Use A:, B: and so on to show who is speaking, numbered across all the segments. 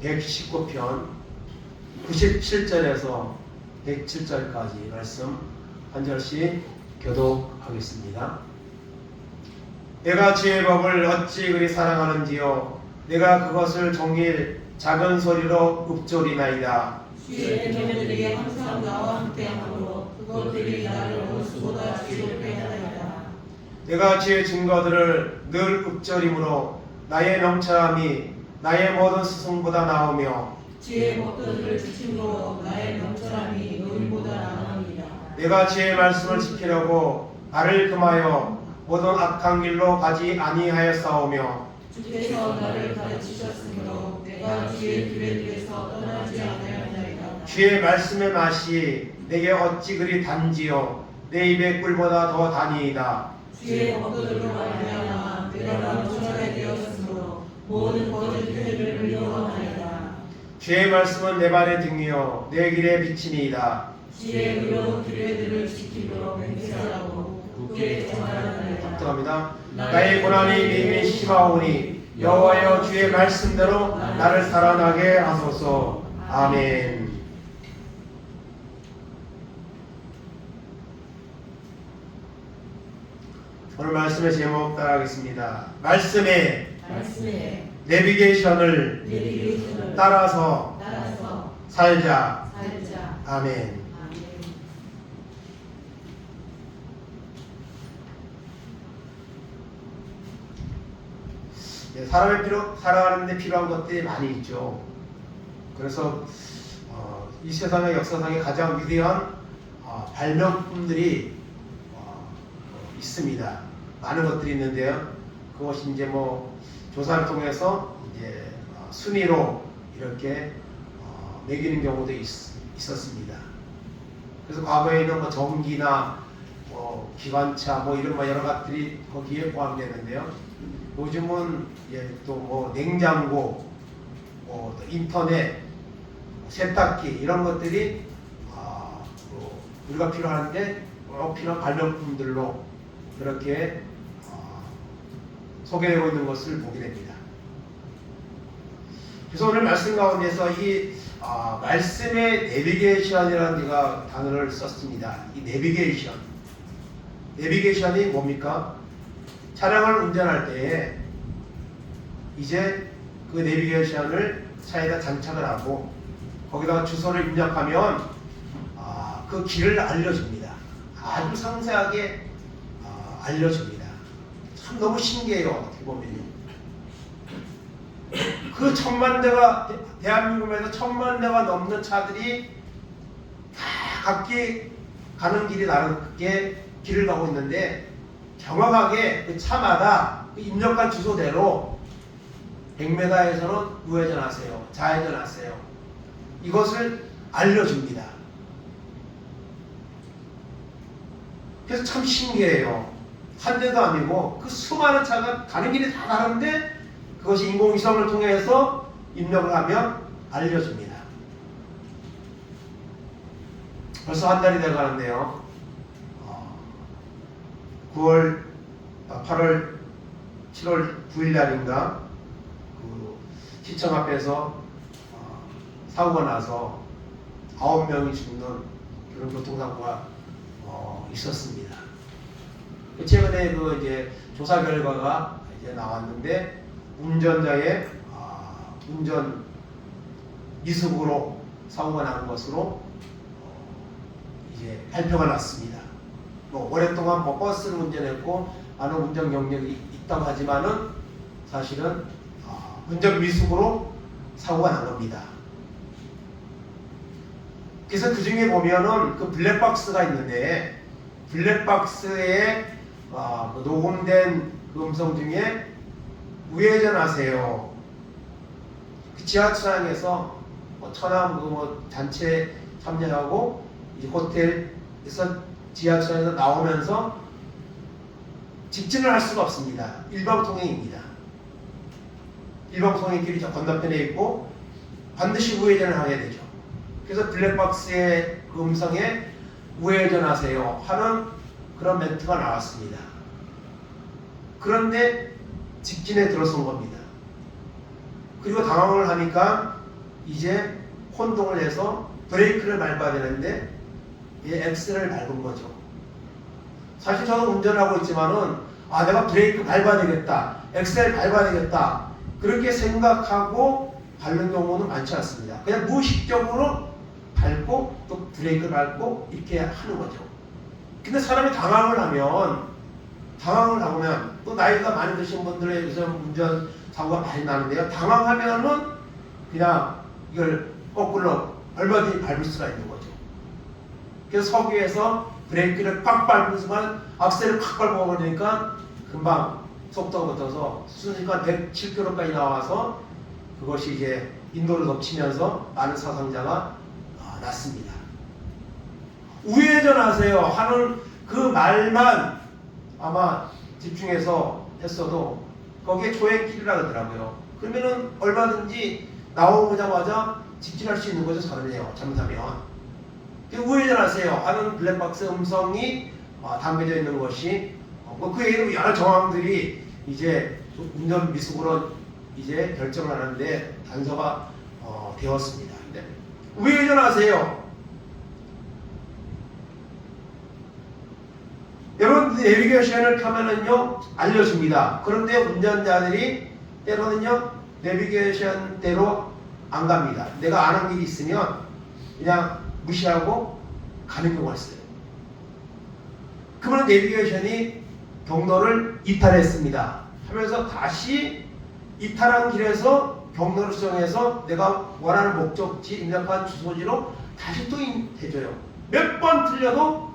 A: 119편 97절에서 107절까지 말씀 한 절씩 교독하겠습니다. 내가 주의 법을 어찌 그리 사랑하는지요. 내가 그것을 종일 작은 소리로 읊조리나이다.
B: 주의 계명들이 항상 나와 함께하므로 그것들이 나를 원수보다 지혜롭게 하나이다.
A: 내가 주의 증거들을 늘 읊조림으로 나의 명철함이 나의 모든 스승보다 나오며
B: 주의 법도들을 지킴으로 나의 명철함이 노인보다 나아갑니다.
A: 내가 주의 말씀을 지키려고 나를 금하여 모든 악한 길로 가지 아니하였사오며
B: 주께서 나를 가르치셨으므로 내가 주의 규례들에서 떠나지 아니하였나이다.
A: 주의 말씀의 맛이 내게 어찌 그리 단지요 내 입의 꿀보다 더 단이이다.
B: 주의 법도들로 말미암아 내가 명철하게 되었으므로 모든 거짓 규례를 미워하나이다.
A: 주의 말씀은 내 발의 등이요 내 길의 빛이니이다.
B: 주의 의로운 규례들을 지키도록 맹세하고 굳게 정하나이다.
A: 합니다. 나의 고난이 매일 심하오니 여호와여 주의 말씀대로 나를 살아나게 하소서. 아멘. 오늘 말씀의 제목 따라하겠습니다. 말씀의 내비게이션을 따라서 살자. 아멘. 사람이 살아가는데 필요한 것들이 많이 있죠. 그래서 이 세상의 역사상에 가장 위대한 발명품들이 있습니다. 많은 것들이 있는데요. 그것이 이제 조사를 통해서 이제 순위로 이렇게 매기는 경우도 있었습니다. 그래서 과거에는 전기나 기관차 이런 여러 가지들이 거기에 포함되는데요. 요즘은 또 냉장고, 또 인터넷, 세탁기 이런 것들이 우리가 필요한데 필요한 발명품들로 그렇게 소개되고 있는 것을 보게 됩니다. 그래서 오늘 말씀 가운데서 이 말씀의 내비게이션이라는 제가 단어를 썼습니다. 이 내비게이션이 뭡니까? 차량을 운전할 때에 이제 그 내비게이션을 차에다 장착을 하고 거기다가 주소를 입력하면 그 길을 알려줍니다. 아주 상세하게 알려줍니다. 참 너무 신기해요. 어떻게 보면요. 그 대한민국에서 1000만 대가 넘는 차들이 다 각기 가는 길이 다르게 길을 가고 있는데 정확하게 그 차마다 그 입력한 주소대로 100m에서는 우회전하세요. 좌회전하세요. 이것을 알려줍니다. 그래서 참 신기해요. 한 대도 아니고 그 수많은 차가 가는 길이 다 다른데 그것이 인공위성을 통해서 입력을 하면 알려줍니다. 벌써 한 달이 돼가는데요. 8월 7월 9일 날인가 그 시청 앞에서 사고가 나서 9명이 죽는 그런 교통사고가 있었습니다. 최근에 이제 조사 결과가 이제 나왔는데 운전자의 운전 미숙으로 사고가 난 것으로 이제 발표가 났습니다. 오랫동안 버스를 운전했고 많은 운전 경력이 있다고 하지만은 사실은 운전 미숙으로 사고가 난 겁니다. 그래서 그 중에 보면은 그 블랙박스가 있는데 블랙박스에 녹음된 그 음성 중에 우회전하세요. 그 지하철장에서 천안 단체 참여하고 이제 호텔에서 지하철에서 나오면서 직진을 할 수가 없습니다. 일방통행입니다. 일방통행길이 저 건너편에 있고 반드시 우회전을 하게 되죠. 그래서 블랙박스의 그 음성에 우회전하세요 하는 그런 멘트가 나왔습니다. 그런데 직진에 들어선 겁니다. 그리고 당황을 하니까 이제 혼동을 해서 브레이크를 밟아야 되는데 엑셀을 밟은 거죠. 사실 저는 운전하고 있지만은 내가 브레이크 밟아야 되겠다, 엑셀 밟아야 되겠다 그렇게 생각하고 밟는 경우는 많지 않습니다. 그냥 무의식적으로 밟고 또 브레이크 밟고 이렇게 하는 거죠. 근데 사람이 당황을 하면 또 나이가 많이 드신 분들에 의해서 운전 사고가 많이 나는데요. 당황하면은 그냥 이걸 거꾸로 얼마든지 밟을 수가 있는 거죠. 그래서 서기에서 브레이크를 꽉 밟는 순간 악셀을 팍 밟아버리니까 금방 속도가 붙어서 순식간 107km까지 나와서 그것이 이제 인도를 덮치면서 많은 사상자가 났습니다. 우회전하세요 하는 그 말만 아마 집중해서 했어도 거기에 조행길이라 그러더라고요. 그러면은 얼마든지 나오자마자 직진할 수 있는 거죠. 사람이에요. 잘못하면. 우회전하세요 하는 블랙박스 음성이 담겨져 있는 것이 그 외에도 여러 정황들이 이제 운전 미숙으로 이제 결정을 하는데 단서가 되었습니다. 근데 우회전하세요. 여러분 내비게이션을 켜면은요 알려줍니다. 그런데 운전자들이 때로는요 내비게이션대로 안 갑니다. 내가 아는 길이 있으면 그냥 무시하고 가는 경우가 있어요. 그러면 내비게이션이 경로를 이탈했습니다 하면서 다시 이탈한 길에서 경로를 수정해서 내가 원하는 목적지 입력한 주소지로 다시 또 해줘요. 몇 번 틀려도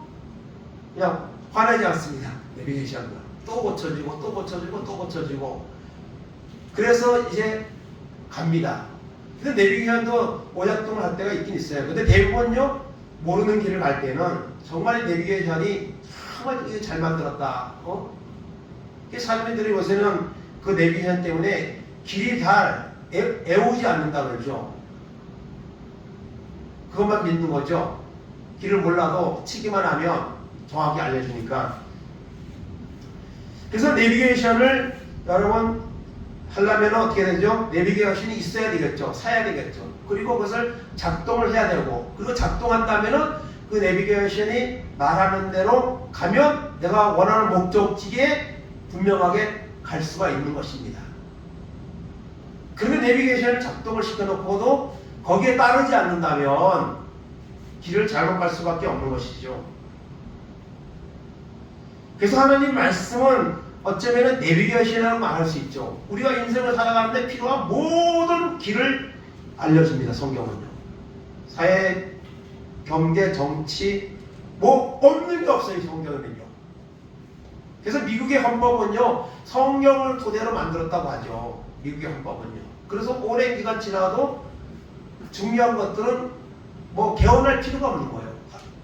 A: 그냥 화내지 않습니다. 내비게이션은 또 고쳐지고 또 고쳐지고 또 고쳐지고 그래서 이제 갑니다. 근데 내비게이션도 오작동을 할 때가 있긴 있어요. 근데 대부분요 모르는 길을 갈 때는 정말 내비게이션이 정말 잘 만들었다. 사람들이 요새는 그 내비게이션 때문에 길이 잘 애우지 않는다 그러죠. 그것만 믿는 거죠. 길을 몰라도 치기만 하면 정확히 알려주니까. 그래서 내비게이션을 여러분 하려면 어떻게 되죠? 내비게이션이 있어야 되겠죠. 사야 되겠죠. 그리고 그것을 작동을 해야 되고, 그리고 작동한다면은 그 내비게이션이 말하는 대로 가면 내가 원하는 목적지에 분명하게 갈 수가 있는 것입니다. 그러면 내비게이션을 작동을 시켜놓고도 거기에 따르지 않는다면 길을 잘못 갈 수밖에 없는 것이죠. 그래서 하나님 말씀은 어쩌면 내비게이션이라고 말할 수 있죠. 우리가 인생을 살아가는데 필요한 모든 길을 알려줍니다. 성경은요. 사회, 경제, 정치 뭐 없는 게 없어요. 성경은요. 그래서 미국의 헌법은요. 성경을 토대로 만들었다고 하죠. 미국의 헌법은요. 그래서 오랜 기간 지나도 중요한 것들은 뭐 개헌할 필요가 없는 거예요.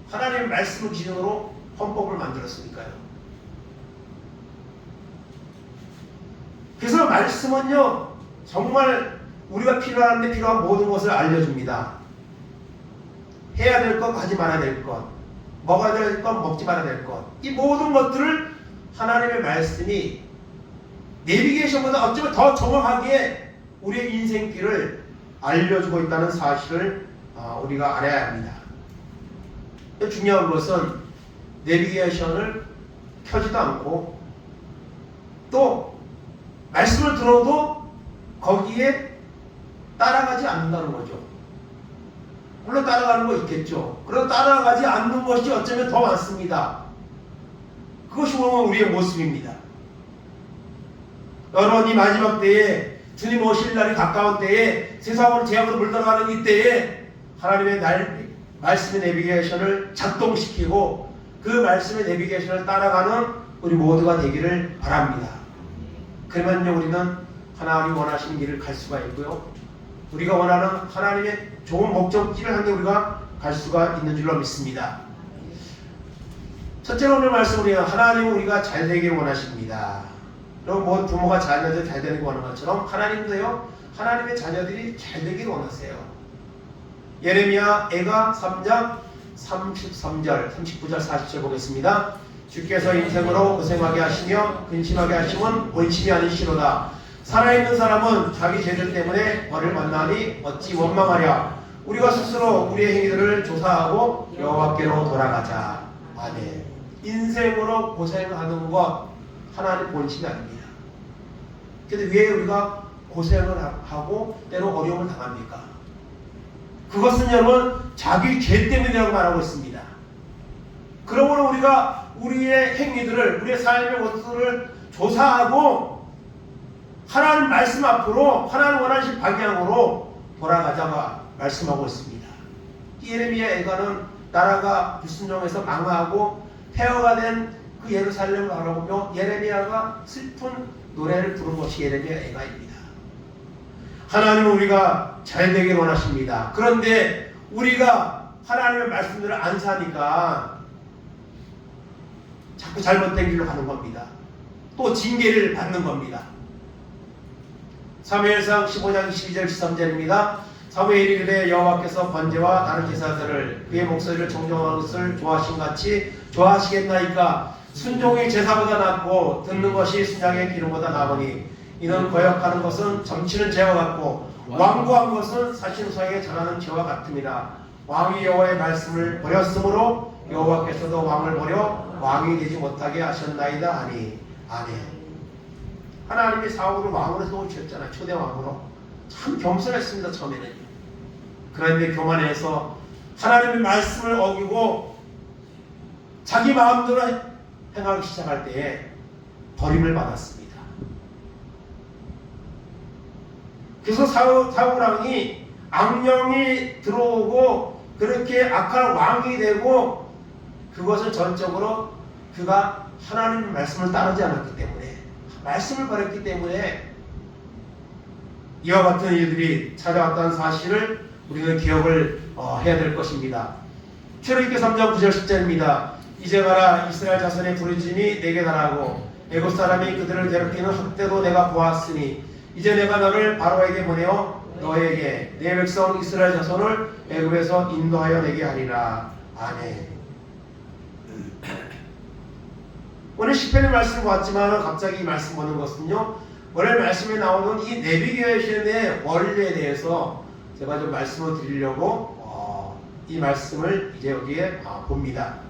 A: 하나님의 말씀을 기준으로 헌법을 만들었으니까요. 그래서 말씀은요 정말 우리가 필요한데 필요한 모든 것을 알려줍니다. 해야 될 것, 하지 말아야 될 것, 먹어야 될 것, 먹지 말아야 될 것, 이 모든 것들을 하나님의 말씀이 내비게이션보다 어쩌면 더 정확하게 우리의 인생길을 알려주고 있다는 사실을 우리가 알아야 합니다. 중요한 것은 내비게이션을 켜지도 않고 또 말씀을 들어도 거기에 따라가지 않는다는 거죠. 물론 따라가는 거 있겠죠. 그러나 따라가지 않는 것이 어쩌면 더 많습니다. 그것이 오늘 우리의 모습입니다. 여러분 이 마지막 때에 주님 오실 날이 가까운 때에 세상으로 죄악으로 물들어가는 이때에 하나님의 말씀의 내비게이션을 작동시키고 그 말씀의 내비게이션을 따라가는 우리 모두가 되기를 바랍니다. 그러면요 우리는 하나님이 원하시는 길을 갈 수가 있고요. 우리가 원하는 하나님의 좋은 목적지를 향해 우리가 갈 수가 있는 줄로 믿습니다. 첫째로 오늘 말씀 우리가 하나님은 우리가 잘 되기를 원하십니다. 여러분 뭐 부모가 자녀들 잘 되는 거 하는 것처럼 하나님도요 하나님의 자녀들이 잘 되기를 원하세요. 예레미야 애가 3장 33절 39절 40절 보겠습니다. 주께서 인생으로 고생하게 하시며 근심하게 하심은 원심이 아니시로다. 살아있는 사람은 자기 죄들 때문에 벌을 만나니 어찌 원망하랴. 우리가 스스로 우리의 행위들을 조사하고 여호와께로 돌아가자. 아멘. 인생으로 고생하는 것 하나님 본심이 아닙니다. 근데 왜 우리가 고생을 하고 때로 어려움을 당합니까? 그것은 여러분 자기 죄 때문이라고 말하고 있습니다. 그러므로 우리가 우리의 행위들을, 우리의 삶의 모습을 조사하고 하나님 말씀 앞으로, 하나님 원하신 방향으로 돌아가자가 말씀하고 있습니다. 예레미야 애가는 나라가 불순종해서 망하고 폐허가 된 그 예루살렘을 바라보며 예레미야가 슬픈 노래를 부른 것이 예레미야 애가입니다. 하나님은 우리가 잘 되길 원하십니다. 그런데 우리가 하나님의 말씀들을 안 사니까 자꾸 잘못된 길로 가는 겁니다. 또 징계를 받는 겁니다. 사무엘상 15장 22절 13절입니다. 사무엘이 이르되 여호와께서 번제와 다른 제사들을 그의 목소리를 정정하는 것을 좋아하신 같이 좋아하시겠나이까. 순종이 제사보다 낫고 듣는 것이 순양의 기름보다 나으니 이는 거역하는 것은 점치는 죄와 같고 완고한 것은 사신수에게 전하는 죄와 같음이라. 왕이 여호와의 말씀을 버렸으므로 여호와께서도 왕을 버려 왕이 되지 못하게 하셨나이다 하니. 아멘. 하나님이 사울을 왕으로 세우셨잖아요. 초대 왕으로. 참 겸손했습니다. 처음에는. 그런데 교만해서 하나님의 말씀을 어기고 자기 마음대로 행하기 시작할 때에 버림을 받았습니다. 그래서 사울 왕이 악령이 들어오고 그렇게 악한 왕이 되고, 그것은 전적으로 그가 하나님의 말씀을 따르지 않았기 때문에, 말씀을 버렸기 때문에 이와 같은 일들이 찾아왔다는 사실을 우리는 기억을 해야 될 것입니다. 출애굽기 3장 9절 10절입니다. 이제 가라, 이스라엘 자손의 부르짖음이 내게 달하고 애굽 사람이 그들을 괴롭히는 학대도 내가 보았으니 이제 내가 너를 바로에게 보내어 너에게 내 백성 이스라엘 자손을 애굽에서 인도하여 내게 하리라. 아멘. 오늘 시편의 말씀을 보았지만 갑자기 이 말씀 보는 것은요, 오늘 말씀에 나오는 이 내비게이션의 원리에 대해서 제가 좀 말씀을 드리려고 이 말씀을 이제 여기에 봅니다.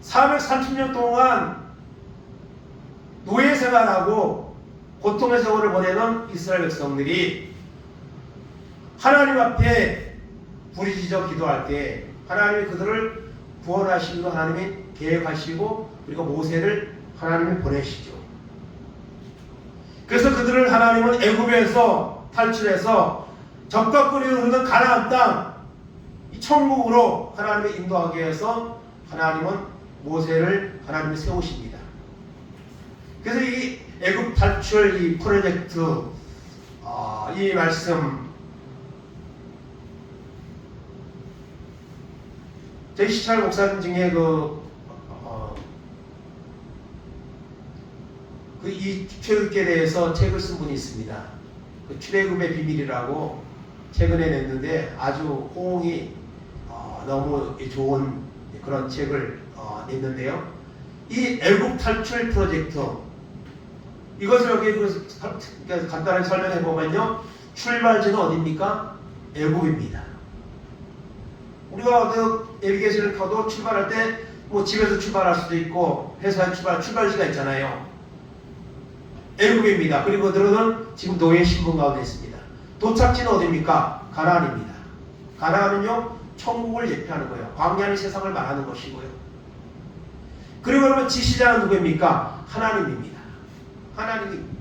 A: 430년 동안 노예 생활하고 고통의 세월을 보내는 이스라엘 백성들이 하나님 앞에 부르짖어 기도할 때 하나님이 그들을 구원하시기로 하나님이 계획하시고, 그리고 모세를 하나님이 보내시죠. 그래서 그들을 하나님은 애굽에서 탈출해서 적벽거리로 흐르는 가나안 땅, 이 천국으로 하나님이 인도하기 위해서 하나님은 모세를 하나님이 세우십니다. 그래서 이 애굽 탈출 이 프로젝트, 이 말씀, 저희 시찰 목사님 중에 이 출애굽에 대해서 책을 쓴 분이 있습니다. 그 출애굽의 비밀이라고 최근에 냈는데 아주 호응이 너무 좋은 그런 책을 냈는데요. 이 애굽 탈출 프로젝트, 이것을 여기 간단하게 설명해 보면요, 출발지는 어디입니까? 애굽입니다. 우리가 내비게이션을 켜도 출발할 때 뭐 집에서 출발할 수도 있고 회사에 출발지가 있잖아요. 애굽입니다. 그리고 그들은 지금 노예 신분 가운데 있습니다. 도착지는 어디입니까? 가나안입니다. 가나안은요, 천국을 예표하는 거예요. 광야는 세상을 말하는 것이고요. 그리고 여러분, 지시자는 누구입니까? 하나님입니다. 하나님입니다.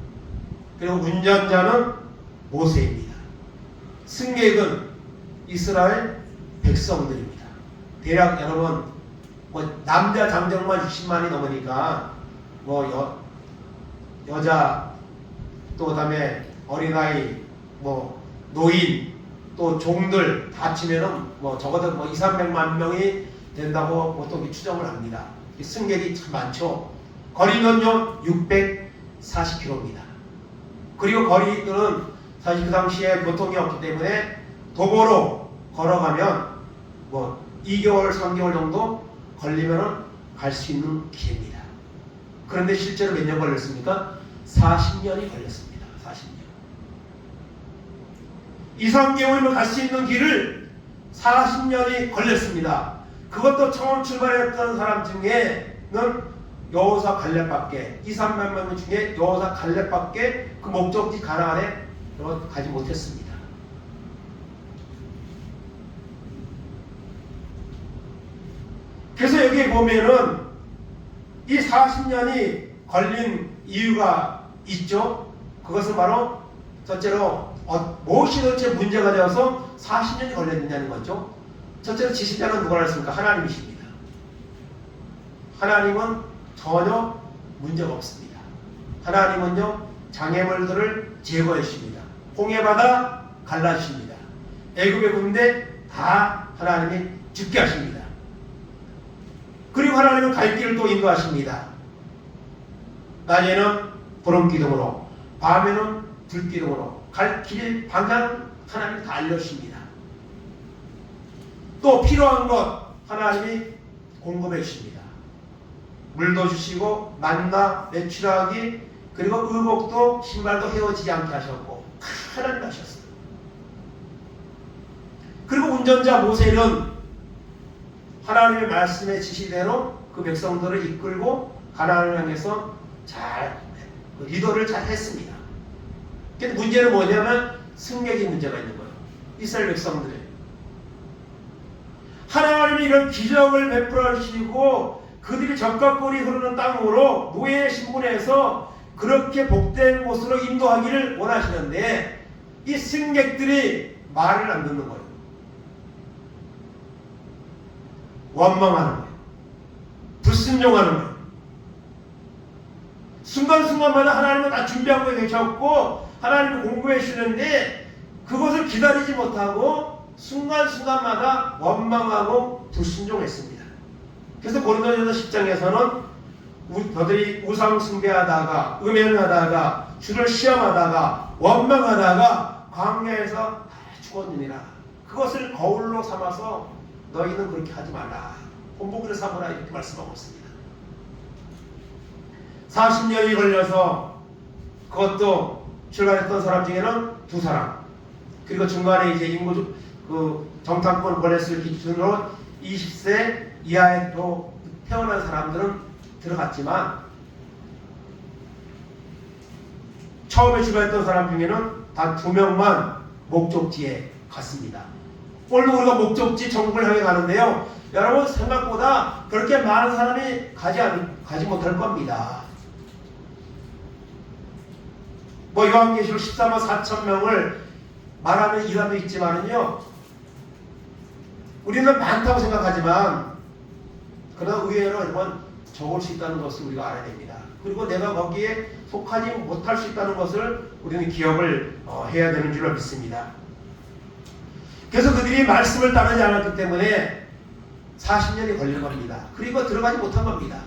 A: 그리고 운전자는 모세입니다. 승객은 이스라엘 백성들입니다. 대략 여러분, 남자 장정만 60만이 넘으니까 여자, 또 그다음에 어린아이, 노인, 또 종들 다 합치면은 적어도 200~300만 명이 된다고 보통 추정을 합니다. 승객이 참 많죠. 거리는요 640km입니다. 그리고 거리들은 사실 그 당시에 교통이 없기 때문에 도보로 걸어가면 2개월, 3개월 정도 걸리면은 갈 수 있는 길입니다. 그런데 실제로 몇 년 걸렸습니까? 40년이 걸렸습니다. 40년. 2, 3개월이면 갈 수 있는 길을 40년이 걸렸습니다. 그것도 처음 출발했던 사람 중에는 여호사 갈렙밖에, 2, 3만 명 중에 여호사 갈렙밖에 그 목적지 가나안에 가지 못했습니다. 그래서 여기 보면은 이 40년이 걸린 이유가 있죠. 그것은 바로 첫째로 무엇이 도대체 문제가 되어서 40년이 걸렸느냐는 거죠. 첫째로 지시자는 누가 했습니까? 하나님이십니다. 하나님은 전혀 문제가 없습니다. 하나님은요, 장애물들을 제거해 주십니다. 홍해바다 갈라주십니다. 애굽의 군대 다 하나님이 죽게 하십니다. 그리고 하나님은 갈 길을 또 인도하십니다. 낮에는 구름기둥으로, 밤에는 들기둥으로 갈 길 방향 하나님이 다 알려주십니다. 또 필요한 것 하나님이 공급해 주십니다. 물도 주시고 만나 매출하기, 그리고 의복도 신발도 헤어지지 않게 하셨고 하나님 하셨어요. 그리고 운전자 모세는 하나님의 말씀의 지시대로 그 백성들을 이끌고 가나안을 향해서 잘 리더를 잘 했습니다. 근데 문제는 뭐냐면 승객이 문제가 있는 거예요. 이스라엘 백성들이. 하나님이 이런 기적을 베풀어 주시고 그들이 젖과 꿀이 흐르는 땅으로 노예 신분에서 그렇게 복된 곳으로 인도하기를 원하시는데 이 승객들이 말을 안 듣는 거예요. 원망하는 거예요. 불순종하는 거예요. 순간순간마다 하나님은 다 준비하고 계셨고 하나님을 공부해 주시는데 그것을 기다리지 못하고 순간순간마다 원망하고 불순종했습니다. 그래서 고린도전서 10장에서는 너희들이 우상 숭배하다가 음행하다가 주를 시험하다가 원망하다가 광야에서 죽었느니라. 그것을 거울로 삼아서 너희는 그렇게 하지 말라. 본보기를 삼으라. 이렇게 말씀하고 있습니다. 40년이 걸려서 그것도 출발했던 사람 중에는 2사람, 그리고 중간에 이제 인구 정탐권 보냈을 기준으로 20세 이하에 또 태어난 사람들은 들어갔지만 처음에 출발했던 사람 중에는 단 2명만 목적지에 갔습니다. 오늘도 우리가 목적지 천국을 향해 가는데요, 여러분 생각보다 그렇게 많은 사람이 가지 못할 겁니다. 요한계시록 14만 4천 명을 말하는 이단도 있지만은요, 우리는 많다고 생각하지만 그러나 의외로 여러분 적을 수 있다는 것을 우리가 알아야 됩니다. 그리고 내가 거기에 속하지 못할 수 있다는 것을 우리는 기억을 해야 되는 줄로 믿습니다. 그래서 그들이 말씀을 따르지 않았기 때문에 40년이 걸린 겁니다. 그리고 들어가지 못한 겁니다.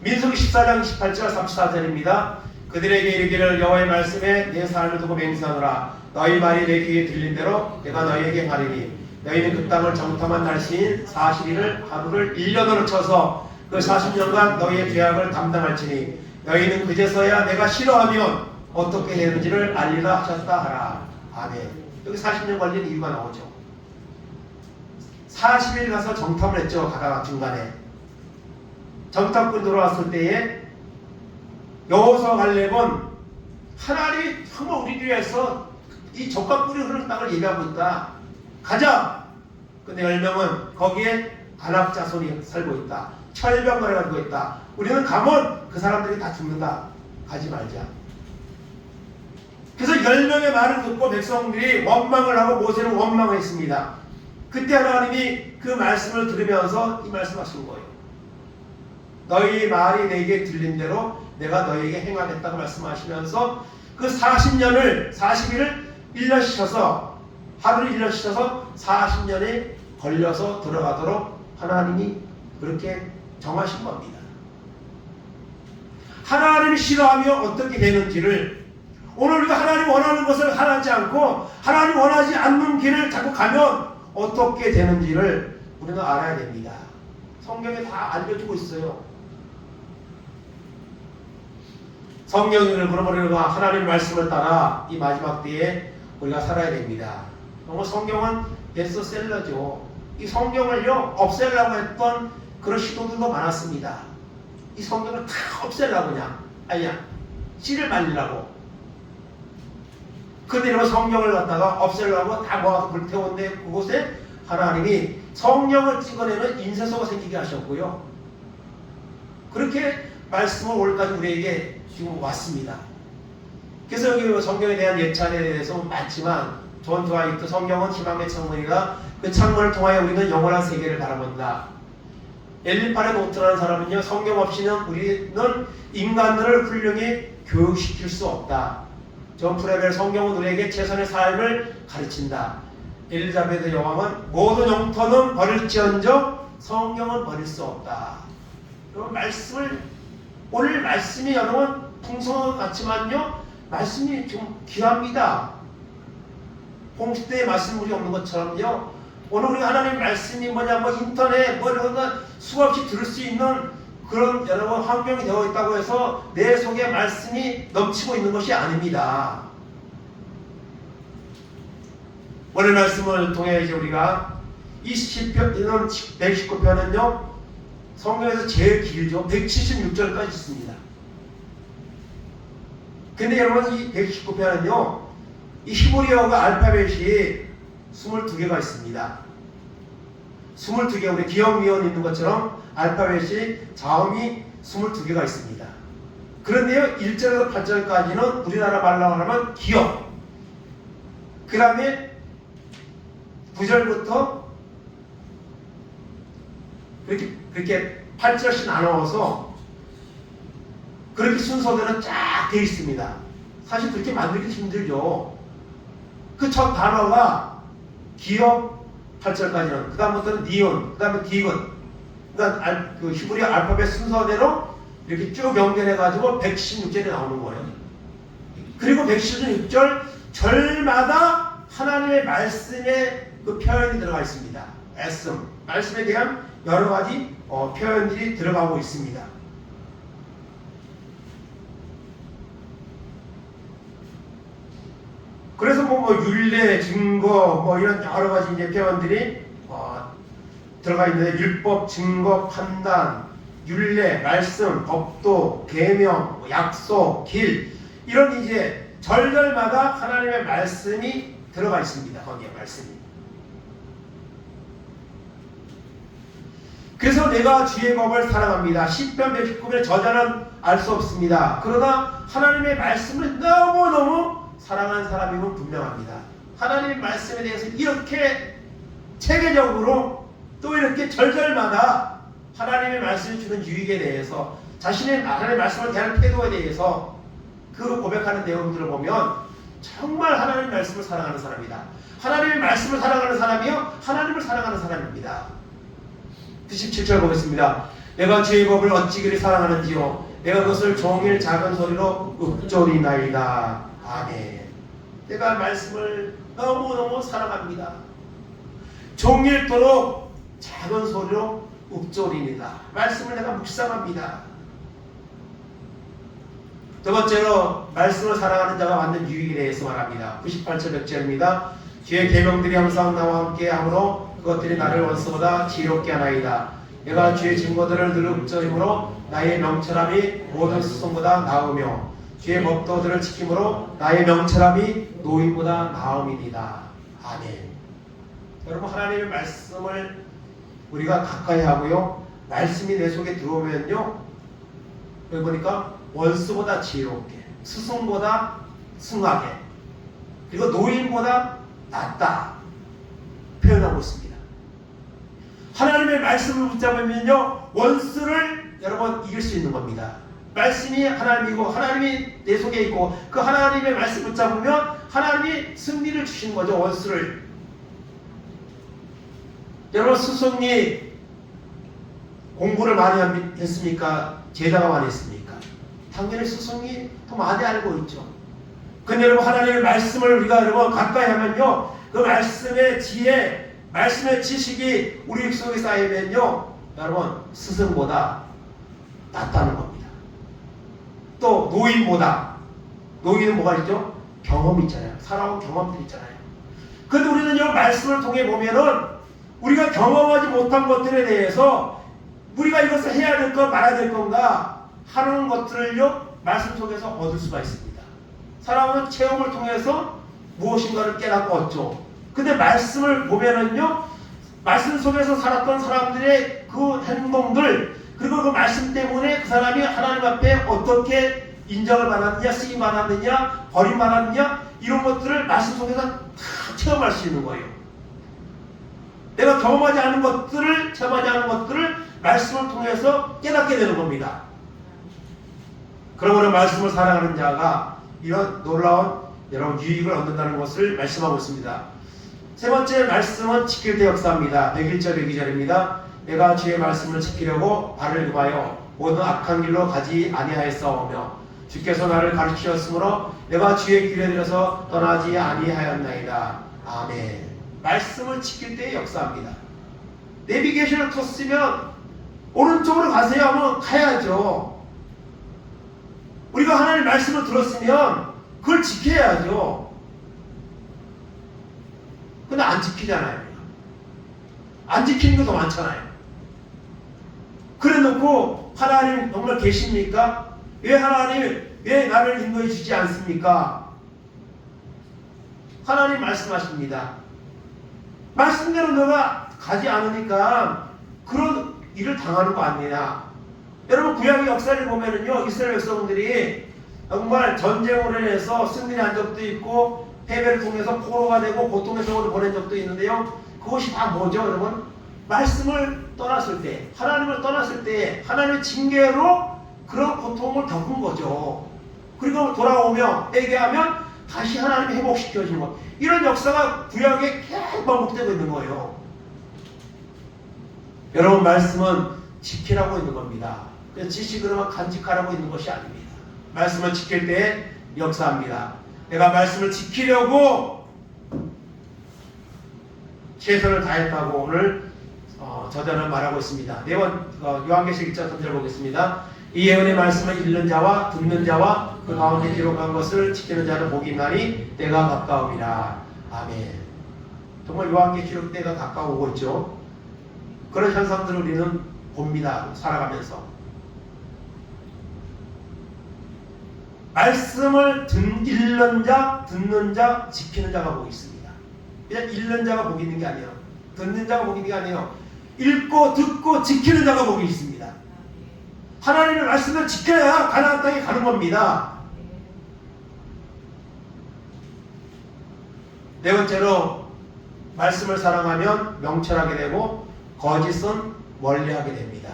A: 민수기 14장 28절 34절입니다. 그들에게 이르기를 여호와의 말씀에 내 삶을 두고 맹세하노라. 너희 말이 내 귀에 들린 대로 내가 너희에게 하리니 너희는 그 땅을 정탐한 날씨인 40일을 하루를 1년으로 쳐서 그 40년간 너희의 죄악을 담당할지니 너희는 그제서야 내가 싫어하면 어떻게 되는지를 알리라 하셨다 하라. 아멘. 여기 40년 걸린 이유가 나오죠. 40일 가서 정탐을 했죠. 가다가 중간에 정탐꾼 들어왔을 때에 여호수아 갈렙은 하나님이 정말 우리를 위해서 이 젖과 꿀이 흐르는 땅을 예비하고 있다. 가자. 근데 10명은 거기에 간악 자손이 살고 있다. 철병을 가지고 있다. 우리는 가면 그 사람들이 다 죽는다. 가지 말자. 그래서 10명의 말을 듣고 백성들이 원망을 하고 모세를 원망했습니다. 그때 하나님이 그 말씀을 들으면서 이 말씀하신 거예요. 너희 말이 내게 들린 대로 내가 너희에게 행하겠다고 말씀하시면서 그 40일을 1년시켜서 하루를 1년시켜서 40년에 걸려서 들어가도록 하나님이 그렇게 정하신 겁니다. 하나님이 싫어하면 어떻게 되는지를, 오늘 우리가 하나님 원하는 것을 하지 않고 하나님 원하지 않는 길을 자꾸 가면 어떻게 되는지를 우리는 알아야 됩니다. 성경에 다 알려주고 있어요. 성경을 그러므로 우리가 하나님 말씀을 따라 이 마지막 때에 우리가 살아야 됩니다. 정말 성경은 베스트셀러죠. 이 성경을요 없애려고 했던 그런 시도들도 많았습니다. 이 성경을 다 없애려고 그냥 씨를 말리려고. 근데 이런 성경을 갖다가 없애려고 다 모아서 불태웠는데 그곳에 하나님이 성령을 찍어내는 인쇄소가 생기게 하셨고요. 그렇게 말씀을 오늘까지 우리에게 지금 왔습니다. 그래서 여기 성경에 대한 예찬에 대해서 많지만 존 드와이트 성경은 희망의 창문이다. 그 창문을 통하여 우리는 영원한 세계를 바라본다. 엘리파레 노트라는 사람은요, 성경 없이는 우리는 인간들을 훌륭히 교육시킬 수 없다. 존 프레벨 성경은 우리에게 최선의 삶을 가르친다. 엘리자베트 여왕은 모든 영토는 버릴지언정 성경은 버릴 수 없다. 여러분 말씀을 오늘 말씀이 여러분 풍성한 것 같지만요 말씀이 좀 귀합니다. 홍시대의 말씀 우리 없는 것처럼요 오늘 우리 하나님 말씀이 뭐냐 인터넷 이런 거 수없이 들을 수 있는 그런 여러분 환경이 되어 있다고 해서 내 속에 말씀이 넘치고 있는 것이 아닙니다. 오늘 말씀을 통해 이제 우리가 이 시편 이런 119편은요 성경에서 제일 길죠. 176절까지 있습니다. 근데 여러분 이 119편은요 이 히브리어가 알파벳이 22개가 있습니다. 22개 우리 기억 미원 있는 것처럼 알파벳이 자음이 22개가 있습니다. 그런데요 1절에서 8절까지는 우리나라 말로 하면 기억, 그 다음에 9절부터 그렇게 8절씩 나누어서 그렇게 순서대로 쫙 되어 있습니다. 사실 그렇게 만들기 힘들죠. 그 첫 단어가 기억 8절까지는, 그 다음부터는 니온, 그 다음에 디귿, 그 다음 그 히브리 알파벳 순서대로 이렇게 쭉 연결해가지고 116절이 나오는 거예요. 그리고 116절 절마다 하나님의 말씀에 그 표현이 들어가 있습니다. 말씀에 대한 여러 가지 표현들이 들어가고 있습니다. 그래서 율례, 증거 이런 여러 가지 이제 표현들이 들어가 있는데 율법, 증거, 판단, 율례, 말씀, 법도, 계명, 약속, 길 이런 이제 절절마다 하나님의 말씀이 들어가 있습니다. 거기에 말씀이. 그래서 내가 주의 법을 사랑합니다. 시편 119편의 저자는 알 수 없습니다. 그러나 하나님의 말씀을 너무너무 사랑하는 사람이면 분명합니다. 하나님의 말씀에 대해서 이렇게 체계적으로 또 이렇게 절절마다 하나님의 말씀이 주는 유익에 대해서 자신의 하나님의 말씀을 대하는 태도에 대해서 그 고백하는 내용들을 보면 정말 하나님의 말씀을 사랑하는 사람이다. 하나님의 말씀을 사랑하는 사람이요 하나님을 사랑하는 사람입니다. 97절 보겠습니다. 내가 주의 법을 어찌 그리 사랑하는지요 내가 그것을 종일 작은 소리로 읊조리나이다. 아멘. 내가 말씀을 너무너무 사랑합니다. 종일토록 작은 소리로 읊조리니다. 말씀을 내가 묵상합니다. 두 번째로 말씀을 사랑하는 자가 받는 유익에 대해서 말합니다. 98절 100절입니다. 주의 계명들이 항상 나와 함께 하므로 그것들이 나를 원수보다 지혜롭게 하나이다. 내가 주의 증거들을 늘 읊조림으로 나의 명철함이 모든 수송보다 나으며 주의 법도들을 지킴으로 나의 명철함이 노인보다 나음이니이다. 아멘. 여러분 하나님의 말씀을 우리가 가까이 하고요 말씀이 내 속에 들어오면요 여기 보니까 원수보다 지혜롭게, 스승보다 승하게, 그리고 노인보다 낫다 표현하고 있습니다. 하나님의 말씀을 붙잡으면요 원수를 여러분 이길 수 있는 겁니다. 말씀이 하나님이고 하나님이 내 속에 있고 그 하나님의 말씀 붙잡으면 하나님이 승리를 주시는 거죠. 원수를. 여러분 스승이 공부를 많이 했습니까? 제자가 많이 했습니까? 당연히 스승이 더 많이 알고 있죠. 근데 여러분 하나님의 말씀을 우리가 여러분 가까이 하면요 그 말씀의 지혜, 말씀의 지식이 우리 속에 쌓이면요 여러분 스승보다 낫다는 겁니다. 또 노인보다. 노인은 뭐가 있죠? 경험이 있잖아요. 살아온 경험들이 있잖아요. 그런데 우리는 이 말씀을 통해 보면은 우리가 경험하지 못한 것들에 대해서 우리가 이것을 해야 될 것 말아야 될 건가 하는 것들을요 말씀 속에서 얻을 수가 있습니다. 사람은 체험을 통해서 무엇인가를 깨닫고 얻죠. 근데 말씀을 보면은요 말씀 속에서 살았던 사람들의 그 행동들 그리고 그 말씀 때문에 그 사람이 하나님 앞에 어떻게 인정을 받았느냐 쓰임 받았느냐 버림 받았느냐 이런 것들을 말씀 속에서 다 체험할 수 있는 거예요. 내가 경험하지 않은 것들을 체험하지 않은 것들을 말씀을 통해서 깨닫게 되는 겁니다. 그러므로 말씀을 사랑하는 자가 이런 놀라운 여러분 유익을 얻는다는 것을 말씀하고 있습니다. 세 번째 말씀은 지킬 때 역사입니다. 101절 102절입니다. 내가 주의 말씀을 지키려고 발을 금하여 모든 악한 길로 가지 아니하였사오며 주께서 나를 가르치셨으므로 내가 주의 길에 들여서 떠나지 아니하였나이다. 아멘. 말씀을 지킬 때의 역사입니다. 내비게이션을 켰으면 오른쪽으로 가세요 하면 가야죠. 우리가 하나님의 말씀을 들었으면 그걸 지켜야죠. 근데 안 지키잖아요. 안 지키는 게 더 많잖아요. 그래 놓고 하나님 정말 계십니까? 왜 나를 인도해 주지 않습니까? 하나님 말씀하십니다. 말씀대로 너가 가지 않으니까 그런 일을 당하는 거 아니냐. 여러분 구약의 역사를 보면은요 이스라엘 백성들이 정말 전쟁으로 인해서 승리한 적도 있고 패배를 통해서 포로가 되고 고통의 세월을 보낸 적도 있는데요. 그것이 다 뭐죠 여러분? 말씀을 떠났을 때 하나님을 떠났을 때 하나님의 징계로 그런 고통을 겪은 거죠. 그리고 돌아오며 회개하면 다시 하나님이 회복시켜주는 것. 이런 역사가 구약에 계속 반복되고 있는 거예요. 여러분 말씀은 지키라고 있는 겁니다. 지식으로만 간직하라고 있는 것이 아닙니다. 말씀을 지킬 때 역사합니다. 내가 말씀을 지키려고 최선을 다했다고 오늘 저자는 말하고 있습니다. 요한계시록 1장 3절 보겠습니다. 이 예언의 말씀을 읽는 자와 듣는 자와 그 가운데 기록한 것을 지키는 자는 복이 있나니 때가 가까움이라. 아멘. 정말 요한계시록 때가 가까우고 있죠. 그런 현상들을 우리는 봅니다. 살아가면서. 말씀을 읽는 자, 듣는 자, 지키는 자가 복이 있습니다. 그냥 읽는 자가 복이 있는 게 아니에요. 듣는 자가 복이 있는 게 아니에요. 읽고 듣고 지키는 자가 복이 있습니다. 하나님의 말씀을 지켜야 가나안 땅에 가는 겁니다. 네 번째로 말씀을 사랑하면 명철하게 되고 거짓은 멀리하게 됩니다.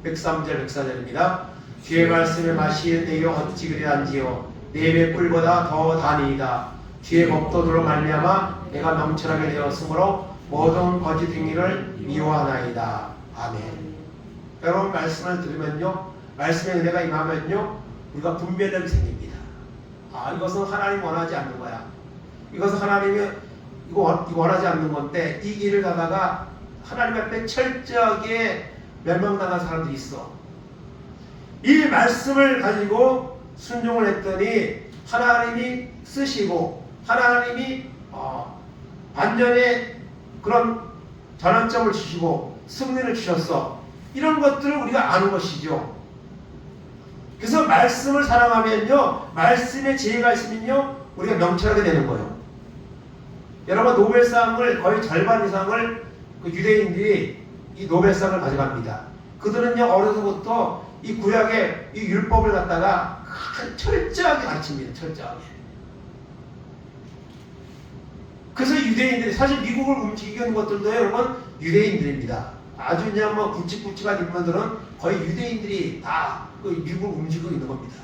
A: 103절 104절입니다. 주의 말씀에 마시에 내게 어찌 그리한지요 내 입의 꿀보다 더 다니이다. 주의 법도들로 말미암아 내가 명철하게 되었으므로 모든 거짓 행위를 미워하나이다. 아멘. 여러분 말씀을 들으면요 말씀의 은혜가 임하면요 우리가 분별력이 생깁니다. 이것은 하나님 원하지 않는 거야. 이것은 하나님이 이거 원하지 않는 건데 이 길을 가다가 하나님 앞에 철저하게 멸망당한 사람들이 있어. 이 말씀을 가지고 순종을 했더니 하나님이 쓰시고 하나님이 반전의 그런 전환점을 주시고 승리를 주셨어. 이런 것들을 우리가 아는 것이죠. 그래서 말씀을 사랑하면요 말씀의 지혜가 있으면요 우리가 명철하게 되는 거예요. 여러분 노벨상을 거의 절반 이상을 그 유대인들이 이 노벨상을 가져갑니다. 그들은요 어려서부터 이 구약의 이 율법을 갖다가 철저하게 가르칩니다. 철저하게. 그래서 유대인들이 사실 미국을 움직이는 것들도 여러분 유대인들입니다. 아주 그냥 뭐 굵직굵직한 인물들은 거의 유대인들이 다 그 미국을 움직이고 있는 겁니다.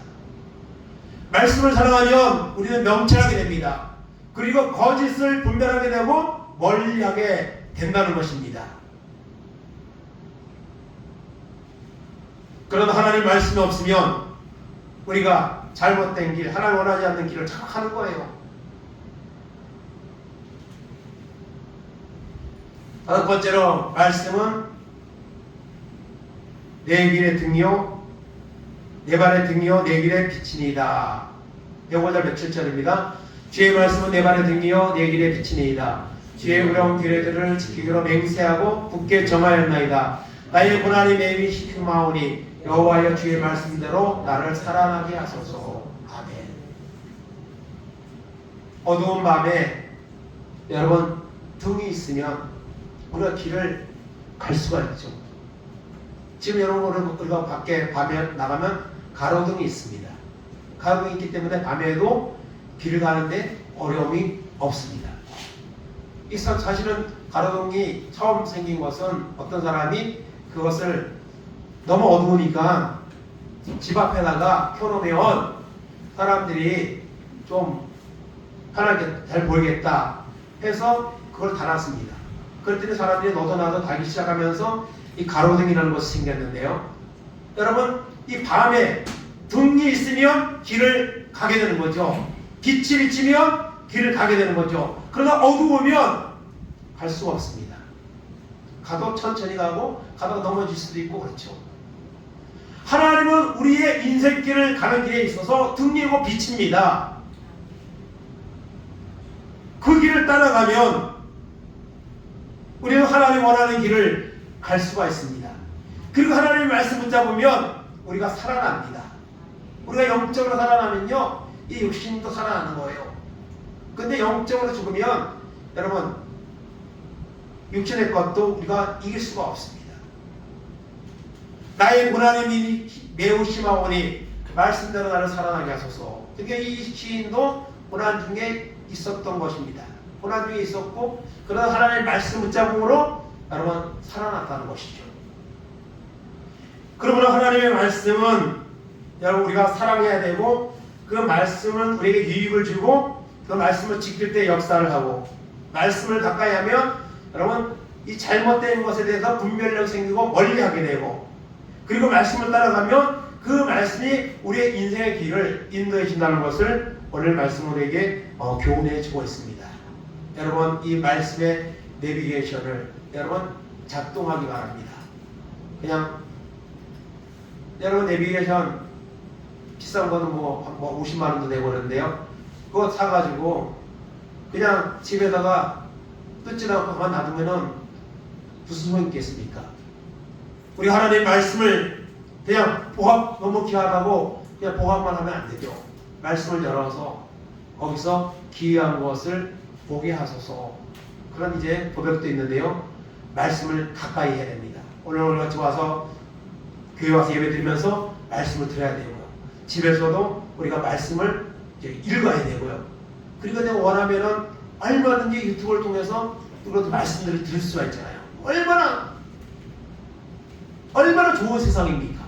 A: 말씀을 사랑하면 우리는 명철하게 됩니다. 그리고 거짓을 분별하게 되고 멀리하게 된다는 것입니다. 그러나 하나님 말씀이 없으면 우리가 잘못된 길, 하나님 원하지 않는 길을 자꾸 가는 거예요. 다섯 번째로 말씀은 내 길의 등이요 내 발의 등이요 내 길의 빛이니이다. 105절 107절입니다. 주의 말씀은 내 발의 등이요 내 길의 빛이니이다. 주의 의로운 규례들을 지키기로 맹세하고 굳게 정하였나이다. 나의 고난이 매일 시큼하오니 여호와여 주의 말씀대로 나를 살아나게 하소서. 아멘. 어두운 밤에 여러분 등이 있으면 우리가 길을 갈 수가 있죠. 지금 여러분 우리가 밖에 밤에 나가면 가로등이 있습니다. 가로등이 있기 때문에 밤에도 길을 가는데 어려움이 없습니다. 이 사실은 가로등이 처음 생긴 것은 어떤 사람이 그것을 너무 어두우니까 집 앞에다가 켜놓으면 사람들이 좀 편하게 잘 보이겠다 해서 그걸 달았습니다. 그랬더니 사람들이 너도 나도 달기 시작하면서 이 가로등이라는 것이 생겼는데요. 여러분 이 밤에 등이 있으면 길을 가게 되는 거죠. 빛이 비치면 길을 가게 되는 거죠. 그러나 어두우면 갈 수가 없습니다. 가도 천천히 가고 가다가 넘어질 수도 있고 그렇죠. 하나님은 우리의 인생길을 가는 길에 있어서 등이고 빛입니다. 그 길을 따라가면 우리는 하나님 원하는 길을 갈 수가 있습니다. 그리고 하나님의 말씀 붙잡으면 우리가 살아납니다. 우리가 영적으로 살아나면요 이 육신도 살아나는 거예요. 근데 영적으로 죽으면 여러분 육신의 것도 우리가 이길 수가 없습니다. 나의 고난이 매우 심하오니 말씀대로 나를 살아나게 하소서. 그러니까 이 시인도 고난 중에 있었던 것입니다. 고난 중에 있었고 그러나 하나님의 말씀 붙잡음으로 여러분 살아났다는 것이죠. 그러므로 하나님의 말씀은 여러분 우리가 사랑해야 되고 그 말씀은 우리에게 유익을 주고 그 말씀을 지킬 때 역사를 하고 말씀을 가까이 하면 여러분 이 잘못된 것에 대해서 분별력 생기고 멀리하게 되고 그리고 말씀을 따라가면 그 말씀이 우리의 인생의 길을 인도해 준다는 것을 오늘 말씀 우리에게 교훈해 주고 있습니다. 여러분 이 말씀의 내비게이션을 여러분 작동하기 바랍니다. 그냥 여러분 내비게이션 비싼 거는 뭐 50만 원도 내고 그러는데요. 그거 사가지고 그냥 집에다가 뜯지 않고 가만 놔두면은 무슨 소용이 있겠습니까? 우리 하나님의 말씀을 그냥 보학 너무 귀하다고 그냥 보학만 하면 안 되죠. 말씀을 열어서 거기서 기이한 것을 보게 하소서. 그런 이제 고백도 있는데요. 말씀을 가까이 해야 됩니다. 오늘 같이 와서 교회 와서 예배 드리면서 말씀을 들어야 되고요. 집에서도 우리가 말씀을 이제 읽어야 되고요. 그리고 내가 원하면은 얼마든지 유튜브를 통해서 그런 말씀들을 들을 수가 있잖아요. 얼마나 좋은 세상입니까?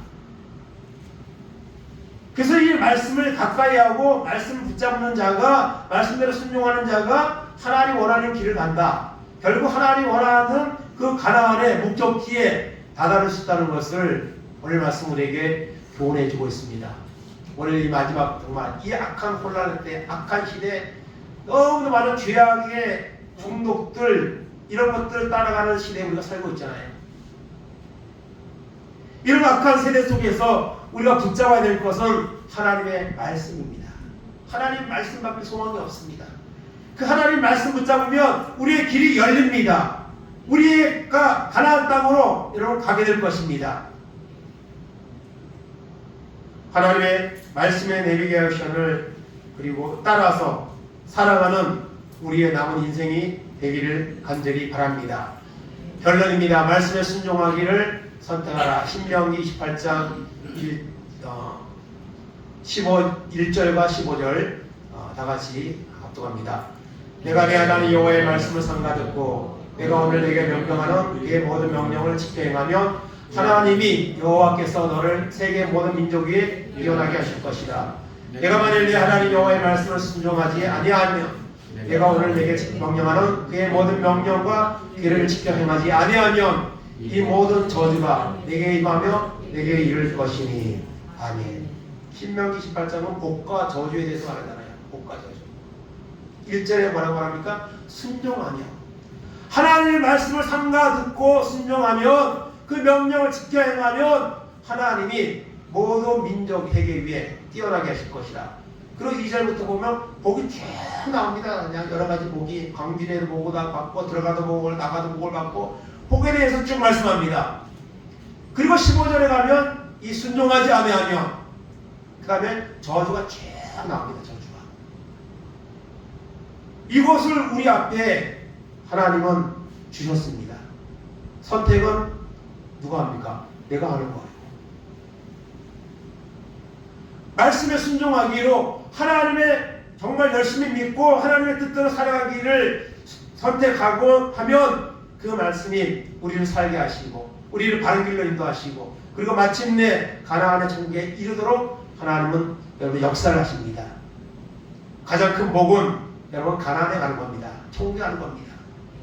A: 그래서 이 말씀을 가까이 하고 말씀을 붙잡는 자가 말씀대로 순종하는 자가 하나님 원하는 길을 간다. 결국 하나님 원하는 그 가나안의 목적지에 다다를 수 있다는 것을 오늘 말씀 우리에게 교훈해 주고 있습니다. 오늘 이 마지막 정말 이 악한 혼란 때 악한 시대 너무나 많은 죄악의 중독들 이런 것들을 따라가는 시대에 우리가 살고 있잖아요. 이런 악한 세대 속에서 우리가 붙잡아야 될 것은 하나님의 말씀입니다. 하나님 말씀밖에 소망이 없습니다. 그 하나님 말씀 붙잡으면 우리의 길이 열립니다. 우리가 가나안 땅으로 여러분 가게 될 것입니다. 하나님의 말씀의 내비게이션을 그리고 따라서 살아가는 우리의 남은 인생이 되기를 간절히 바랍니다. 결론입니다. 말씀에 순종하기를 선택하라. 신명기 28장 1절과 15절 다 같이 합독합니다. 내가 내 하나님 여호와의 말씀을 삼가 듣고 내가 오늘 내게 명령하는 내 모든 명령을 지켜 행하면 하나님이 여호와께서 너를 세계 모든 민족 위에 일어나게 하실 것이다. 내가 만일 내 하나님 여호와의 말씀을 순종하지 아니하면 내가 오늘 내게 명령하는 그의 모든 명령과 길을 지켜 행하지 아니하면 이 모든 저주가 내게 임하며 내게 이를 것이니. 아멘. 신명기 18장은 복과 저주에 대해서 말하잖아요. 복과 저주. 1절에 뭐라고 합니까? 순종하며 하나님의 말씀을 삼가 듣고 순종하면 그 명령을 지켜 행하면 하나님이 모든 민족 회개 위에 뛰어나게 하실 것이라. 그리고 2절부터 보면 복이 쭉 나옵니다. 그냥 여러 가지 복이 광진에도 복을 다 받고 들어가도 복을 나가도 복을 받고 복에 대해서 쭉 말씀합니다. 그리고 15절에 가면 이 순종하지 아니하며 그 다음에 저주가 쭉 나옵니다. 저주가. 이것을 우리 앞에 하나님은 주셨습니다. 선택은 누가 합니까? 내가 하는 거예요. 말씀에 순종하기로 하나님의 정말 열심히 믿고 하나님의 뜻대로 살아가기를 선택하고 하면 그 말씀이 우리를 살게 하시고 우리를 바른 길로 인도하시고 그리고 마침내 가나안의 천국에 이르도록 하나님은 여러분 역사를 하십니다. 가장 큰 복은 여러분 가나안에 가는 겁니다. 천국에 가는 겁니다.